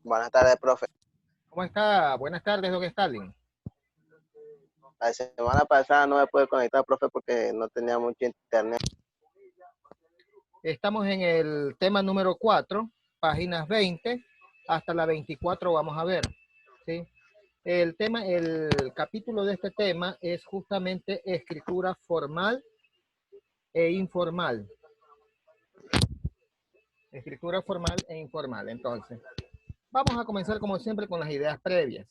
Buenas tardes, profe. ¿Cómo está? Buenas tardes, don Stalin. La semana pasada no me pude conectar, profe, porque no tenía mucho internet. Estamos en el tema número 4, páginas 20 hasta la 24 vamos a ver. ¿Sí? El capítulo de este tema es justamente escritura formal e informal. Escritura formal e informal. Entonces, vamos a comenzar como siempre con las ideas previas.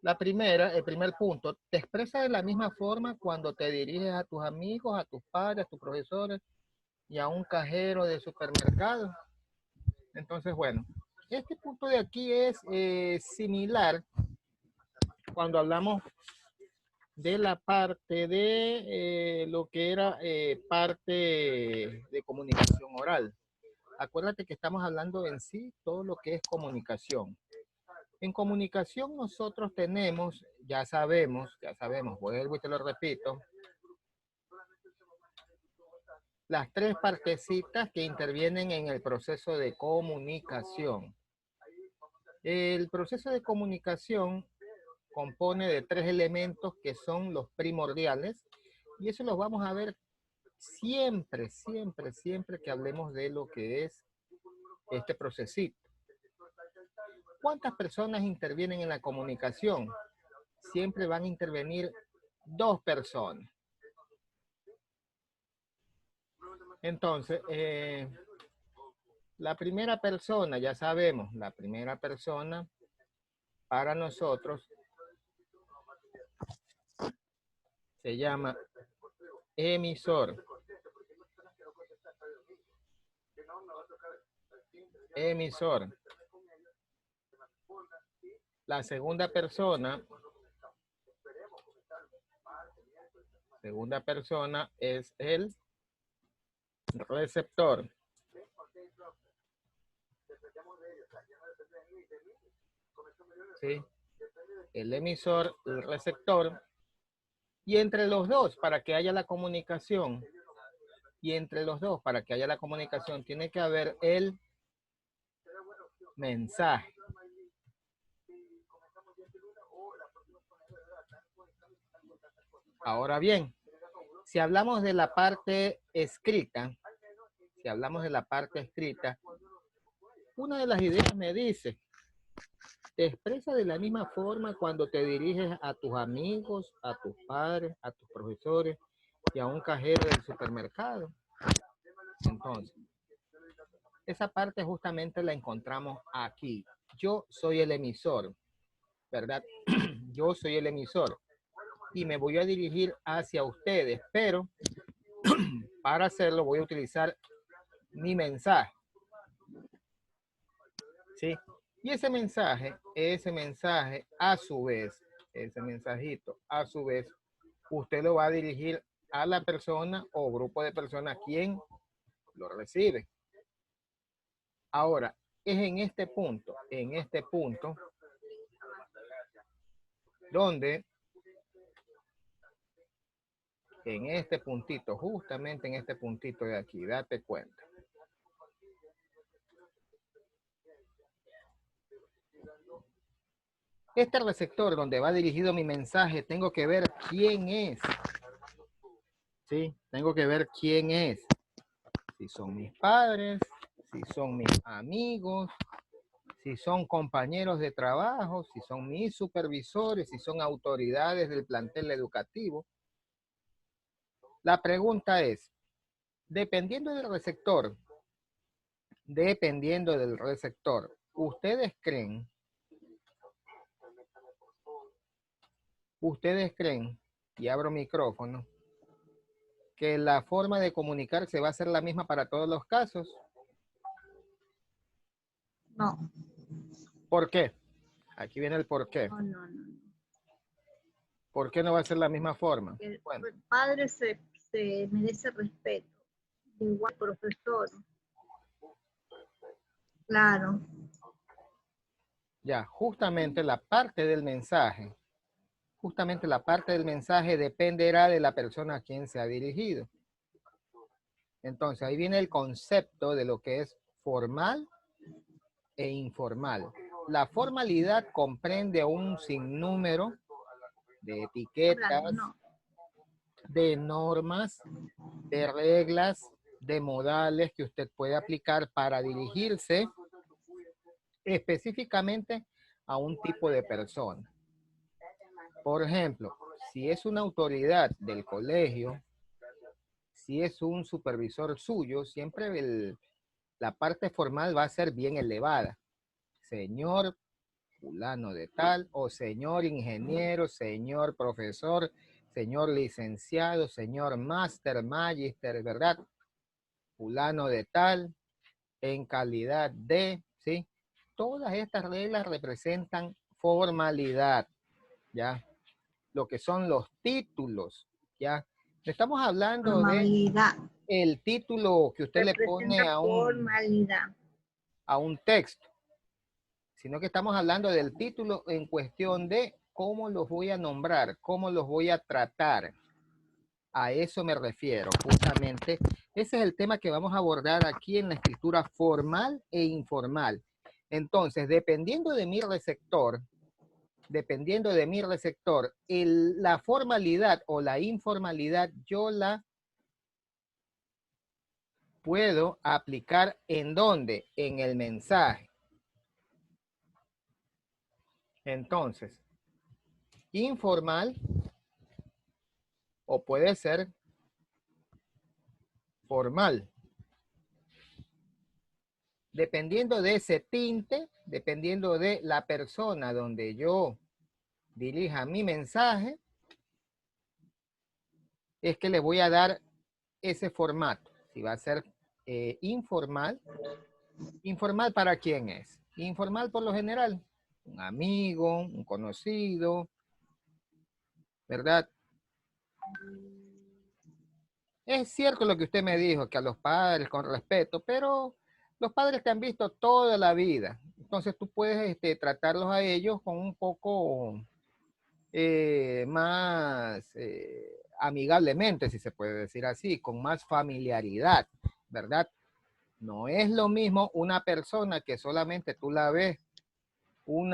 La primera, el primer punto, te expresas de la misma forma cuando te diriges a tus amigos, a tus padres, a tus profesores y a un cajero de supermercado. Entonces, bueno, este punto de aquí es similar cuando hablamos de la parte de lo que era parte de comunicación oral. Acuérdate que estamos hablando en sí todo lo que es comunicación. En comunicación nosotros tenemos, ya sabemos, vuelvo y te lo repito, las tres partecitas que intervienen en el proceso de comunicación. El proceso de comunicación compone de tres elementos que son los primordiales y eso los vamos a ver siempre que hablemos de lo que es este procesito. ¿Cuántas personas intervienen en la comunicación? Siempre van a intervenir dos personas. Entonces, la primera persona, ya sabemos, la primera persona para nosotros se llama emisor. Emisor. La segunda persona es el receptor. ¿Sí? El emisor, el receptor. Y entre los dos, para que haya la comunicación, tiene que haber el mensaje. Ahora bien, si hablamos de la parte escrita, una de las ideas me dice, te expresa de la misma forma cuando te diriges a tus amigos, a tus padres, a tus profesores y a un cajero del supermercado. Entonces, esa parte justamente la encontramos aquí. Yo soy el emisor, ¿verdad? Yo soy el emisor y me voy a dirigir hacia ustedes, pero para hacerlo voy a utilizar mi mensaje. ¿Sí? Y ese mensaje, a su vez, ese mensajito, a su vez, usted lo va a dirigir a la persona o grupo de personas quien lo recibe. Ahora, es en este punto, donde, en este puntito, justamente en este puntito de aquí, date cuenta. Este receptor donde va dirigido mi mensaje, tengo que ver quién es. ¿Sí? Tengo que ver quién es. Si son mis padres, si son mis amigos, si son compañeros de trabajo, si son mis supervisores, si son autoridades del plantel educativo. La pregunta es, dependiendo del receptor, ¿ustedes creen, y abro micrófono, que la forma de comunicarse va a ser la misma para todos los casos? No. ¿Por qué? Aquí viene el por qué. No. ¿Por qué no va a ser la misma forma? El Bueno, padre se merece respeto, igual profesor. Claro. ya, justamente la parte del mensaje dependerá de la persona a quien se ha dirigido. Entonces, ahí viene el concepto de lo que es formal e informal. La formalidad comprende un sinnúmero de etiquetas, No. de normas, de reglas, de modales que usted puede aplicar para dirigirse específicamente a un tipo de persona. Por ejemplo, si es una autoridad del colegio, si es un supervisor suyo, siempre la parte formal va a ser bien elevada. Señor fulano de tal, o señor ingeniero, señor profesor, señor licenciado, señor máster, magister, ¿verdad? Fulano de tal, en calidad de, ¿sí? Todas estas reglas representan formalidad, ¿ya? Lo que son los títulos, ¿ya? Estamos hablando de Formalidad. el título que usted le pone Representa formalidad. a un texto, sino que estamos hablando del título en cuestión de cómo los voy a nombrar, cómo los voy a tratar. A eso me refiero, justamente. Ese es el tema que vamos a abordar aquí en la escritura formal e informal. Entonces, dependiendo de mi receptor, la formalidad o la informalidad, yo la puedo aplicar ¿en dónde? En el mensaje. Entonces, informal o puede ser formal. Dependiendo de ese tinte, dependiendo de la persona donde yo dirija mi mensaje, es que le voy a dar ese formato. Si va a ser informal, ¿informal para quién es? Informal por lo general, un amigo, un conocido, ¿verdad? Es cierto lo que usted me dijo, que a los padres con respeto, pero los padres te han visto toda la vida. Entonces tú puedes tratarlos a ellos con un poco más amigablemente, si se puede decir así, con más familiaridad, ¿verdad? No es lo mismo una persona que solamente tú la ves por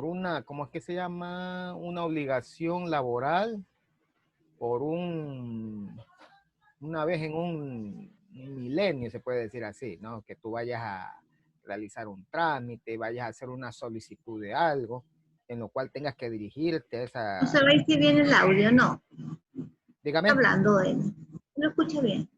una, ¿cómo es que se llama? Una obligación laboral, por una vez en un milenio, se puede decir así, ¿no? Que tú vayas a realizar un trámite, vayas a hacer una solicitud de algo, en lo cual tengas que dirigirte a esa... No se ve si viene el audio, no. Dígame. Está hablando él. ¿No escucha bien?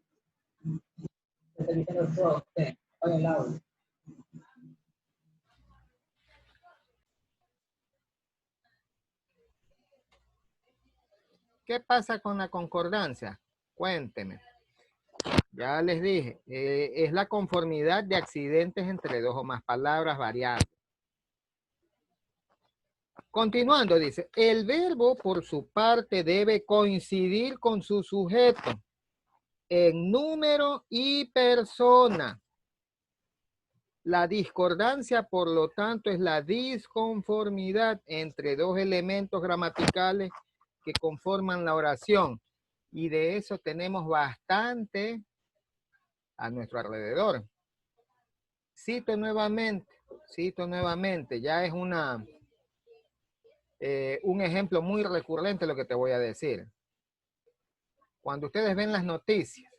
¿Qué pasa con la concordancia? Cuénteme. Ya les dije, es la conformidad de accidentes entre dos o más palabras variables. Continuando, dice, el verbo por su parte debe coincidir con su sujeto en número y persona. La discordancia, por lo tanto, es la disconformidad entre dos elementos gramaticales que conforman la oración. Y de eso tenemos bastante a nuestro alrededor. Cito nuevamente, ya es un ejemplo muy recurrente lo que te voy a decir. Cuando ustedes ven las noticias,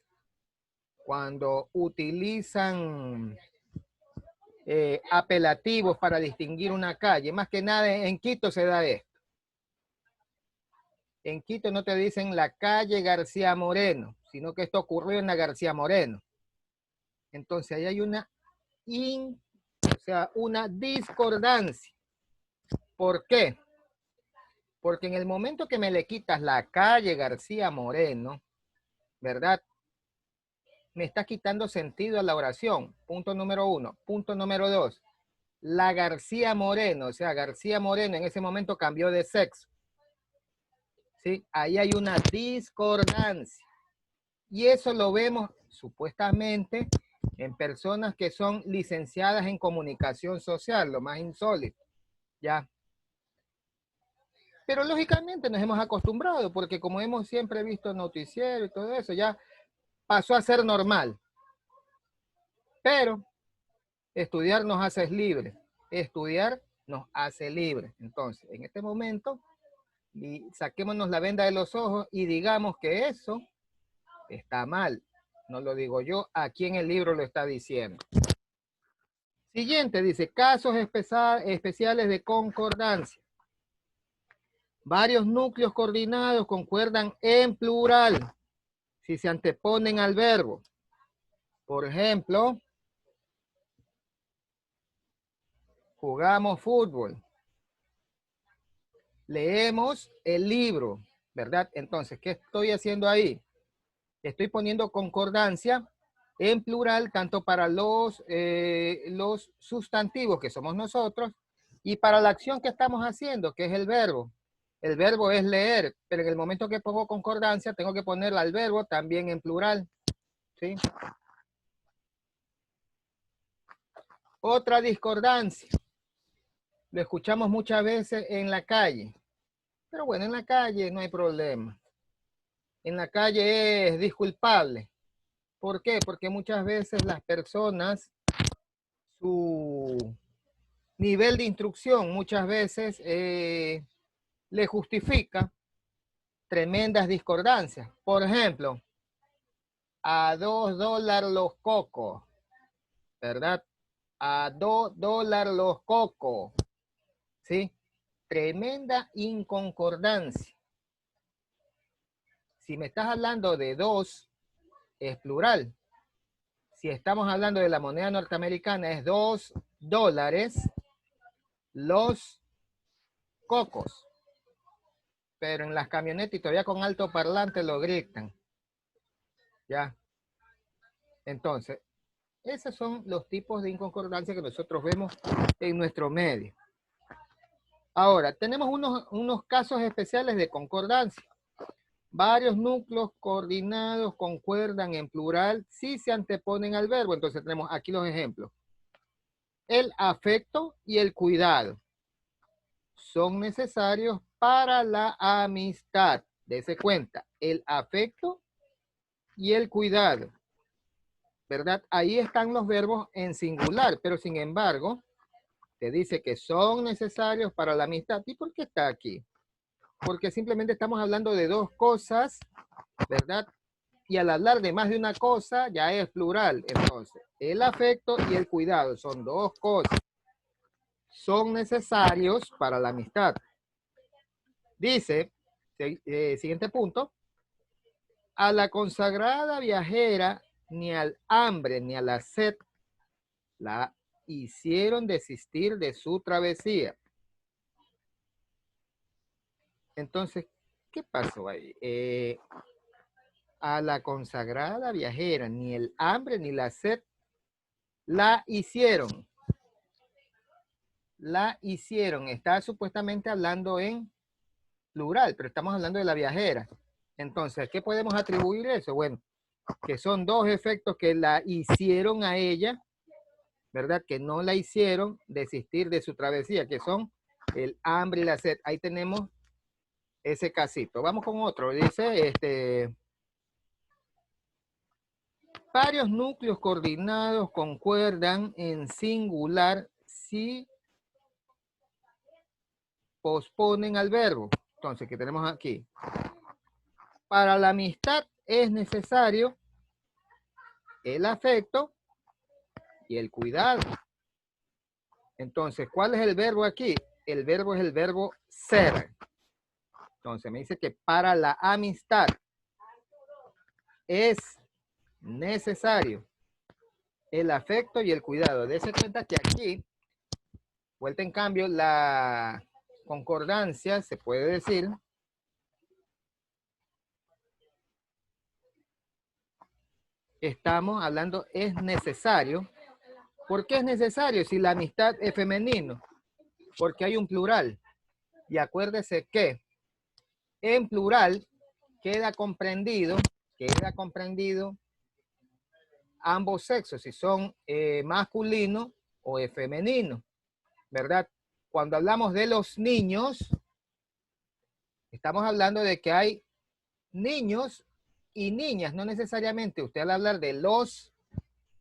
cuando utilizan apelativos para distinguir una calle, más que nada en Quito se da esto. En Quito no te dicen la calle García Moreno, sino que esto ocurrió en la García Moreno. Entonces ahí hay una discordancia. ¿Por qué? Porque en el momento que me le quitas la calle García Moreno, ¿verdad? Me está quitando sentido a la oración. Punto número 1. Punto número 2. La García Moreno, o sea, García Moreno en ese momento cambió de sexo. ¿Sí? Ahí hay una discordancia. Y eso lo vemos supuestamente en personas que son licenciadas en comunicación social, lo más insólito. ¿Ya? Pero lógicamente nos hemos acostumbrado, porque como hemos siempre visto noticiero y todo eso, ya pasó a ser normal. Pero Estudiar nos hace libres. Estudiar nos hace libres. Entonces, en este momento, saquémonos la venda de los ojos y digamos que eso está mal. No lo digo yo, aquí en el libro lo está diciendo. Siguiente, dice, casos especiales de concordancia. Varios núcleos coordinados concuerdan en plural si se anteponen al verbo. Por ejemplo, jugamos fútbol. Leemos el libro, ¿verdad? Entonces, ¿qué estoy haciendo ahí? Estoy poniendo concordancia en plural, tanto para los sustantivos, que somos nosotros, y para la acción que estamos haciendo, que es el verbo. El verbo es leer, pero en el momento que pongo concordancia, tengo que ponerle al verbo también en plural, ¿sí? Otra discordancia. Lo escuchamos muchas veces en la calle. Pero bueno, en la calle no hay problema. En la calle es disculpable. ¿Por qué? Porque muchas veces las personas, su nivel de instrucción muchas veces le justifica tremendas discordancias. Por ejemplo, a $2 los cocos, ¿verdad? A $2 los cocos, ¿sí? Tremenda inconcordancia. Si me estás hablando de 2, es plural. Si estamos hablando de la moneda norteamericana, es $2 los cocos. Pero en las camionetas y todavía con alto parlante lo gritan. ¿Ya? Entonces, esos son los tipos de inconcordancia que nosotros vemos en nuestro medio. Ahora, tenemos unos casos especiales de concordancia. Varios núcleos coordinados concuerdan en plural si se anteponen al verbo. Entonces tenemos aquí los ejemplos. El afecto y el cuidado son necesarios para la amistad. Dese cuenta, el afecto y el cuidado, ¿verdad? Ahí están los verbos en singular, pero sin embargo, te dice que son necesarios para la amistad. ¿Y por qué está aquí? Porque simplemente estamos hablando de dos cosas, ¿verdad? Y al hablar de más de una cosa, ya es plural. Entonces, el afecto y el cuidado son dos cosas. Son necesarios para la amistad. Dice, siguiente punto, a la consagrada viajera ni al hambre ni a la sed la hicieron desistir de su travesía. Entonces, ¿qué pasó ahí? A la consagrada viajera ni el hambre ni la sed la hicieron. La hicieron. Está supuestamente hablando en plural, pero estamos hablando de la viajera. Entonces, ¿qué podemos atribuir eso? Bueno, que son dos efectos que la hicieron a ella, ¿verdad? Que no la hicieron desistir de su travesía, que son el hambre y la sed. Ahí tenemos ese casito. Vamos con otro. Dice, varios núcleos coordinados concuerdan en singular si posponen al verbo. Entonces, ¿qué tenemos aquí? Para la amistad es necesario el afecto y el cuidado. Entonces, ¿cuál es el verbo aquí? El verbo es el verbo ser. Entonces, me dice que para la amistad es necesario el afecto y el cuidado. Dese cuenta que aquí, vuelta en cambio, la concordancia se puede decir estamos hablando es necesario. ¿Por qué es necesario si la amistad es femenino? Porque hay un plural. Y acuérdese que en plural queda comprendido ambos sexos, si son masculino o femenino, ¿verdad? Cuando hablamos de los niños, estamos hablando de que hay niños y niñas, no necesariamente usted al hablar de los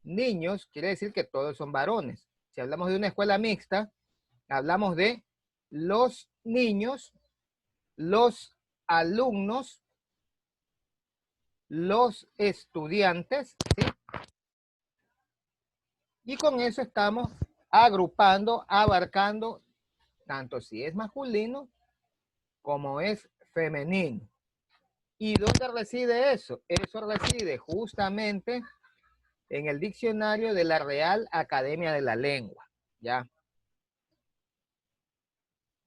niños quiere decir que todos son varones. Si hablamos de una escuela mixta, hablamos de los niños, los alumnos, los estudiantes, ¿sí? Y con eso estamos agrupando, abarcando, tanto si es masculino como es femenino. ¿Y dónde reside eso? Eso reside justamente en el diccionario de la Real Academia de la Lengua, ¿ya?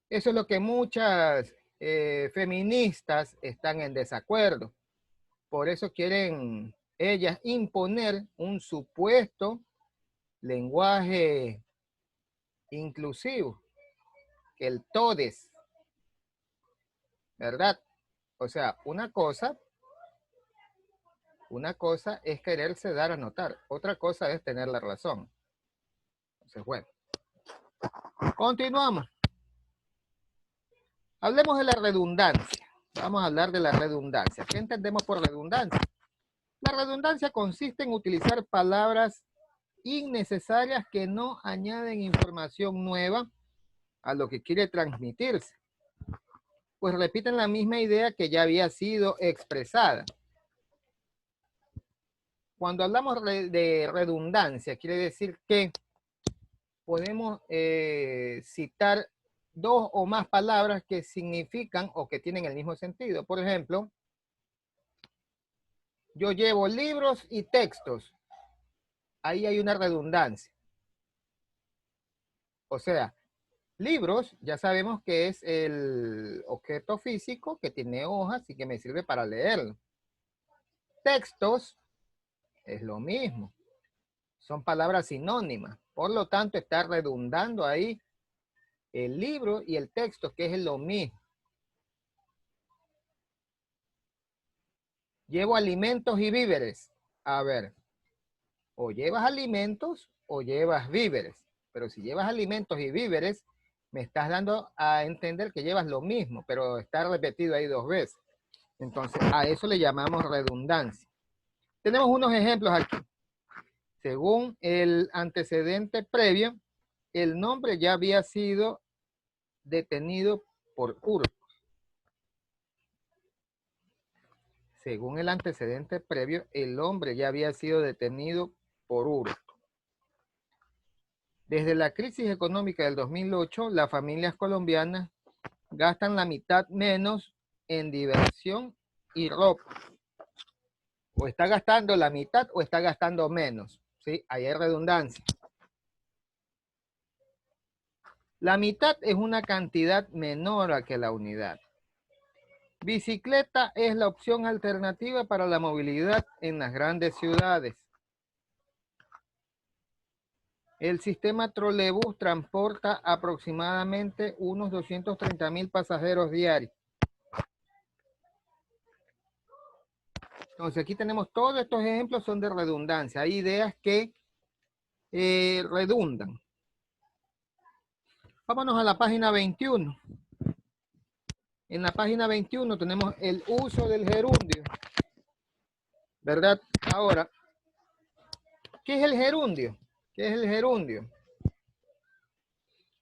Eso es lo que muchas feministas están en desacuerdo. Por eso quieren ellas imponer un supuesto lenguaje inclusivo, el todes, ¿verdad? O sea, una cosa es quererse dar a notar, otra cosa es tener la razón. Entonces, bueno, continuamos. Hablemos de la redundancia. Vamos a hablar de la redundancia. ¿Qué entendemos por redundancia? La redundancia consiste en utilizar palabras innecesarias que no añaden información nueva a lo que quiere transmitirse, pues repiten la misma idea que ya había sido expresada. Cuando hablamos de redundancia, quiere decir que podemos citar dos o más palabras que significan o que tienen el mismo sentido. Por ejemplo, yo llevo libros y textos. Ahí hay una redundancia. O sea, libros, ya sabemos que es el objeto físico que tiene hojas y que me sirve para leerlo. Textos es lo mismo. Son palabras sinónimas. Por lo tanto, está redundando ahí el libro y el texto, que es lo mismo. Llevo alimentos y víveres. A ver, o llevas alimentos o llevas víveres. Pero si llevas alimentos y víveres, me estás dando a entender que llevas lo mismo, pero está repetido ahí dos veces. Entonces, a eso le llamamos redundancia. Tenemos unos ejemplos aquí. Según el antecedente previo, el nombre ya había sido detenido por hurto. Según el antecedente previo, el hombre ya había sido detenido por hurto. Desde la crisis económica del 2008, las familias colombianas gastan la mitad menos en diversión y ropa. O está gastando la mitad o está gastando menos. ¿Sí? Ahí hay redundancia. La mitad es una cantidad menor a que la unidad. Bicicleta es la opción alternativa para la movilidad en las grandes ciudades. El sistema trolebús transporta aproximadamente unos 230,000 pasajeros diarios. Entonces aquí tenemos todos estos ejemplos, son de redundancia. Hay ideas que redundan. Vámonos a la página 21. En la página 21 tenemos el uso del gerundio, ¿verdad? Ahora, ¿qué es el gerundio? ¿Qué es el gerundio?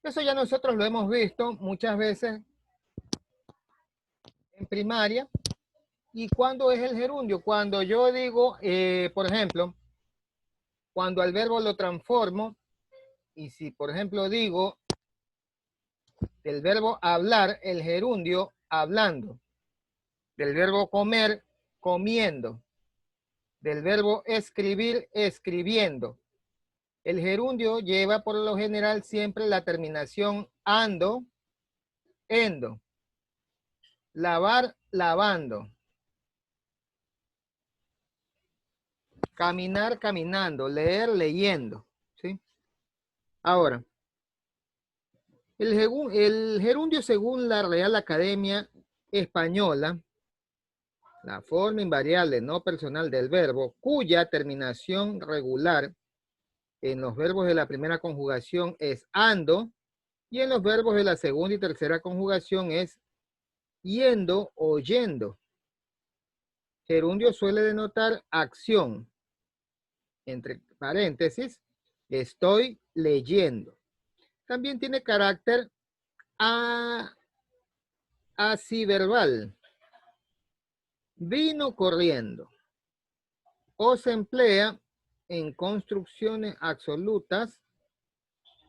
Eso ya nosotros lo hemos visto muchas veces en primaria. ¿Y cuándo es el gerundio? Cuando yo digo, por ejemplo, cuando al verbo lo transformo, y si por ejemplo digo del verbo hablar, el gerundio hablando, del verbo comer, comiendo, del verbo escribir, escribiendo. El gerundio lleva por lo general siempre la terminación ando, endo, lavar, lavando, caminar, caminando, leer, leyendo, ¿sí? Ahora, el gerundio según la Real Academia Española, la forma invariable no personal del verbo, cuya terminación regular en los verbos de la primera conjugación es ando, y en los verbos de la segunda y tercera conjugación es yendo o yendo. Gerundio suele denotar acción. entre paréntesis, estoy leyendo. También tiene carácter asiverbal. Vino corriendo. O se emplea en construcciones absolutas,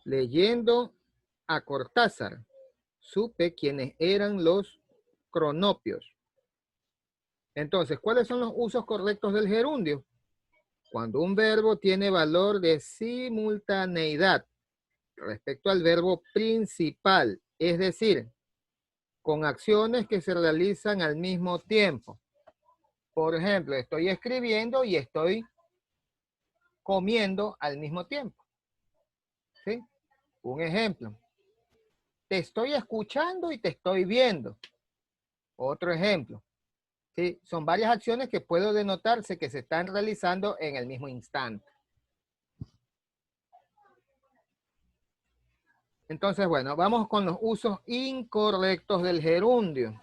leyendo a Cortázar. Supe quiénes eran los cronopios. Entonces, ¿cuáles son los usos correctos del gerundio? Cuando un verbo tiene valor de simultaneidad respecto al verbo principal, es decir, con acciones que se realizan al mismo tiempo. Por ejemplo, estoy escribiendo y estoy comiendo al mismo tiempo. ¿Sí? Un ejemplo. Te estoy escuchando y te estoy viendo. Otro ejemplo. ¿Sí? Son varias acciones que puedo denotarse que se están realizando en el mismo instante. Entonces, bueno, vamos con los usos incorrectos del gerundio.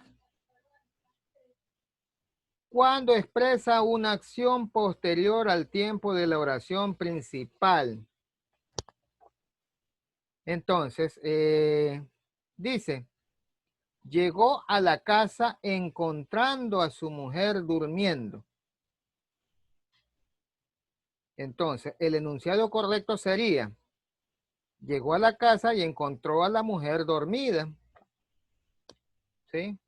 Cuando expresa una acción posterior al tiempo de la oración principal. Entonces, dice, llegó a la casa encontrando a su mujer durmiendo. Entonces, el enunciado correcto sería, llegó a la casa y encontró a la mujer dormida. ¿Sí?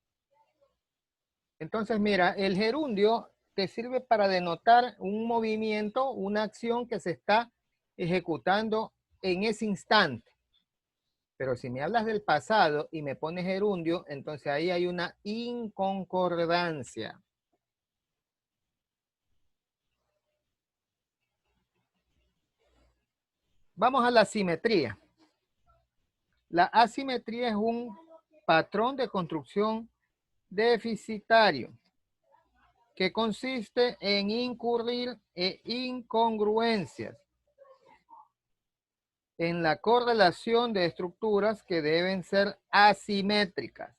Entonces, mira, el gerundio te sirve para denotar un movimiento, una acción que se está ejecutando en ese instante. Pero si me hablas del pasado y me pones gerundio, entonces ahí hay una inconcordancia. Vamos a la asimetría. La asimetría es un patrón de construcción deficitario que consiste en incurrir en incongruencias en la correlación de estructuras que deben ser asimétricas.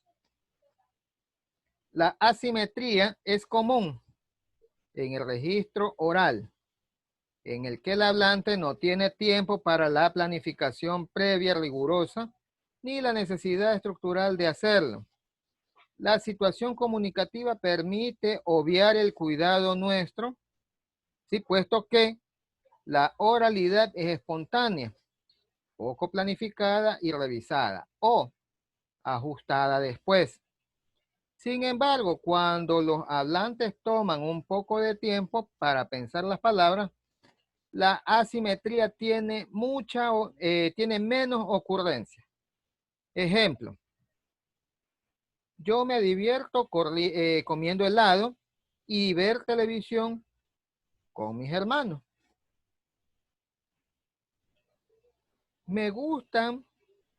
La asimetría es común en el registro oral, en el que el hablante no tiene tiempo para la planificación previa rigurosa ni la necesidad estructural de hacerlo. La situación comunicativa permite obviar el cuidado nuestro, ¿sí? Puesto que la oralidad es espontánea, poco planificada y revisada, o ajustada después. Sin embargo, cuando los hablantes toman un poco de tiempo para pensar las palabras, la asimetría tiene menos ocurrencia. Ejemplo, yo me divierto comiendo helado y ver televisión con mis hermanos. Me gustan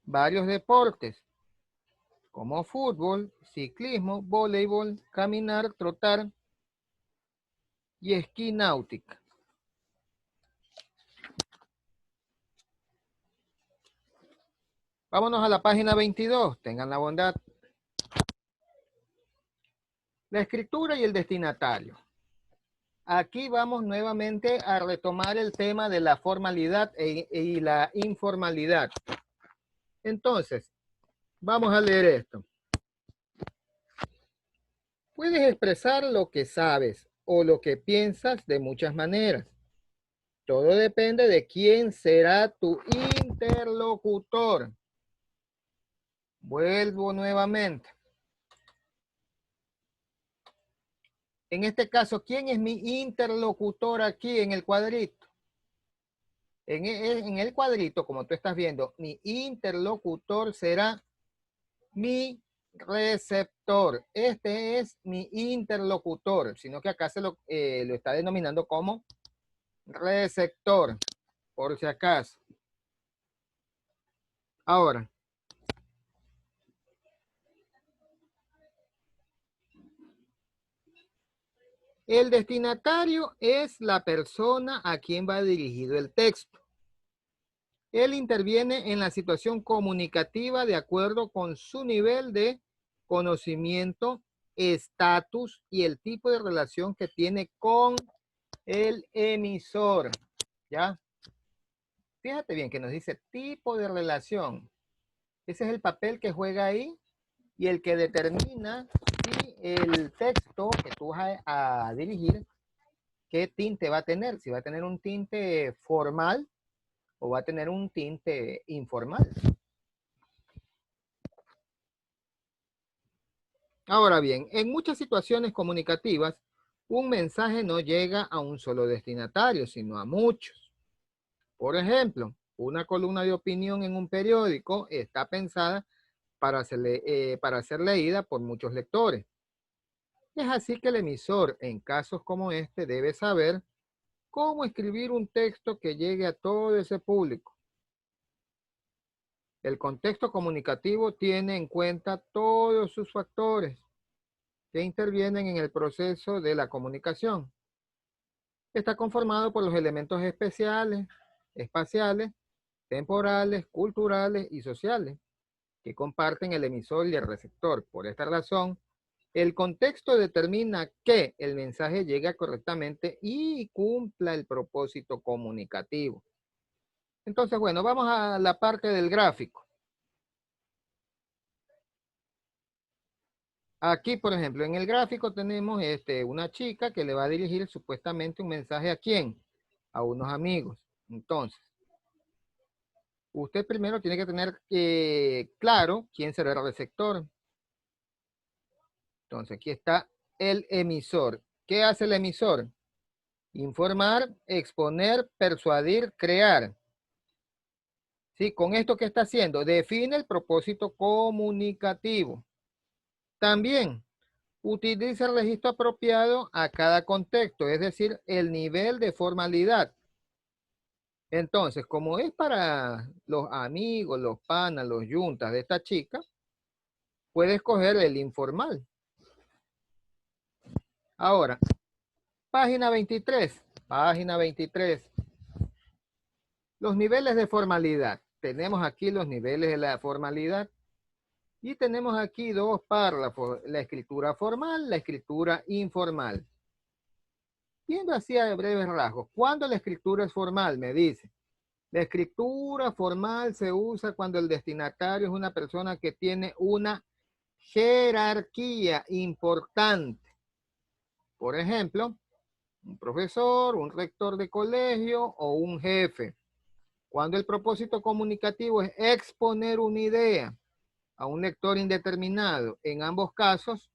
varios deportes, como fútbol, ciclismo, voleibol, caminar, trotar y esquí náutica. Vámonos a la página 22, tengan la bondad. La escritura y el destinatario. Aquí vamos nuevamente a retomar el tema de la formalidad y la informalidad. Entonces, vamos a leer esto. Puedes expresar lo que sabes o lo que piensas de muchas maneras. Todo depende de quién será tu interlocutor. Vuelvo nuevamente. En este caso, ¿quién es mi interlocutor aquí en el cuadrito? En el cuadrito, como tú estás viendo, mi interlocutor será mi receptor. Este es mi interlocutor, sino que acá se lo está denominando como receptor, por si acaso. Ahora, el destinatario es la persona a quien va dirigido el texto. Él interviene en la situación comunicativa de acuerdo con su nivel de conocimiento, estatus y el tipo de relación que tiene con el emisor. ¿Ya? Fíjate bien que nos dice tipo de relación. Ese es el papel que juega ahí y el que determina si el texto que tú vas a dirigir, qué tinte va a tener. Si va a tener un tinte formal o va a tener un tinte informal. Ahora bien, en muchas situaciones comunicativas, un mensaje no llega a un solo destinatario, sino a muchos. Por ejemplo, una columna de opinión en un periódico está pensada para ser leída por muchos lectores. Es así que el emisor, en casos como este, debe saber cómo escribir un texto que llegue a todo ese público. El contexto comunicativo tiene en cuenta todos sus factores que intervienen en el proceso de la comunicación. Está conformado por los elementos especiales, espaciales, temporales, culturales y sociales que comparten el emisor y el receptor. Por esta razón, el contexto determina que el mensaje llegue correctamente y cumpla el propósito comunicativo. Entonces, bueno, vamos a la parte del gráfico. Aquí, por ejemplo, en el gráfico tenemos una chica que le va a dirigir supuestamente un mensaje ¿a quién? A unos amigos. Entonces, usted primero tiene que tener claro quién será el receptor. Entonces, aquí está el emisor. ¿Qué hace el emisor? Informar, exponer, persuadir, crear. ¿Sí? Con esto, ¿qué está haciendo? Define el propósito comunicativo. También utiliza el registro apropiado a cada contexto, es decir, el nivel de formalidad. Entonces, como es para los amigos, los panas, los yuntas de esta chica, puede escoger el informal. Ahora, página 23. Página 23. Los niveles de formalidad. Tenemos aquí los niveles de la formalidad. Y tenemos aquí dos párrafos, la escritura formal, la escritura informal. Viendo así a breves rasgos, ¿cuándo la escritura es formal? Me dice. La escritura formal se usa cuando el destinatario es una persona que tiene una jerarquía importante. Por ejemplo, un profesor, un rector de colegio o un jefe. Cuando el propósito comunicativo es exponer una idea a un lector indeterminado, en ambos casos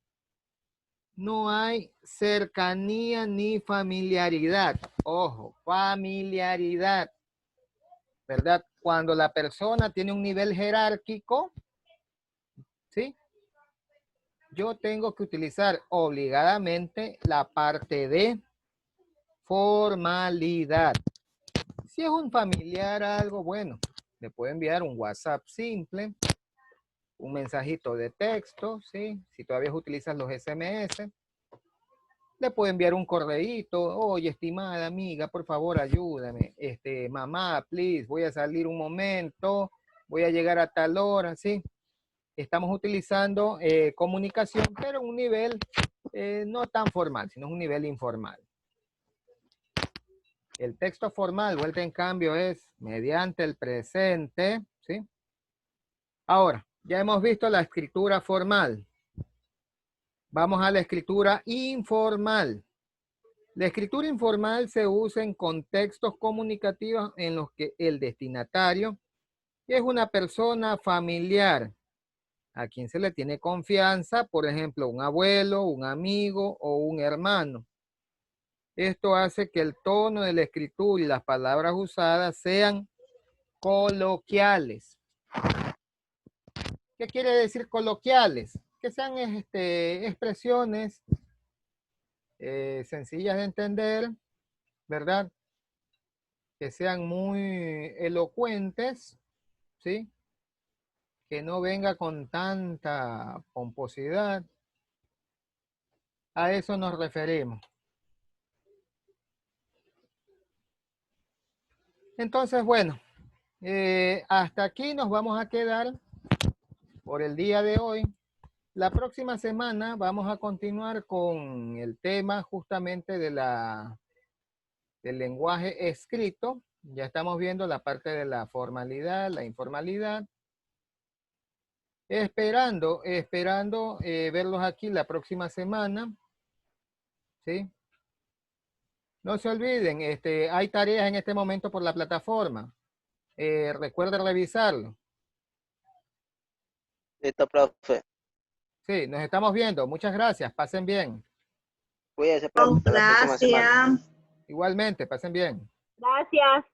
no hay cercanía ni familiaridad. Ojo, familiaridad, ¿verdad? Cuando la persona tiene un nivel jerárquico, ¿sí? Yo tengo que utilizar obligadamente la parte de formalidad. Si es un familiar, algo bueno, le puedo enviar un WhatsApp simple, un mensajito de texto, ¿sí? Si todavía utilizas los SMS, le puedo enviar un correíto. Oye, estimada amiga, por favor, ayúdame. Mamá, please, voy a salir un momento, voy a llegar a tal hora, ¿sí? Estamos utilizando comunicación, pero en un nivel no tan formal, sino un nivel informal. El texto formal, vuelta en cambio, es mediante el presente, ¿sí? Ahora, ya hemos visto la escritura formal. Vamos a la escritura informal. La escritura informal se usa en contextos comunicativos en los que el destinatario es una persona familiar a quien se le tiene confianza, por ejemplo, un abuelo, un amigo o un hermano. Esto hace que el tono de la escritura y las palabras usadas sean coloquiales. ¿Qué quiere decir coloquiales? Que sean expresiones sencillas de entender, ¿verdad? Que sean muy elocuentes, ¿sí? Que no venga con tanta pomposidad. A eso nos referimos. Entonces, bueno, hasta aquí nos vamos a quedar por el día de hoy. La próxima semana vamos a continuar con el tema justamente de la del lenguaje escrito. Ya estamos viendo la parte de la formalidad, la informalidad. Esperando verlos aquí la próxima semana. ¿Sí? No se olviden, hay tareas en este momento por la plataforma. Recuerden revisarlo. Listo, profe. Sí, nos estamos viendo. Muchas gracias. Pasen bien. Cuídese, profe, hasta la próxima semana. Gracias. Igualmente, pasen bien. Gracias.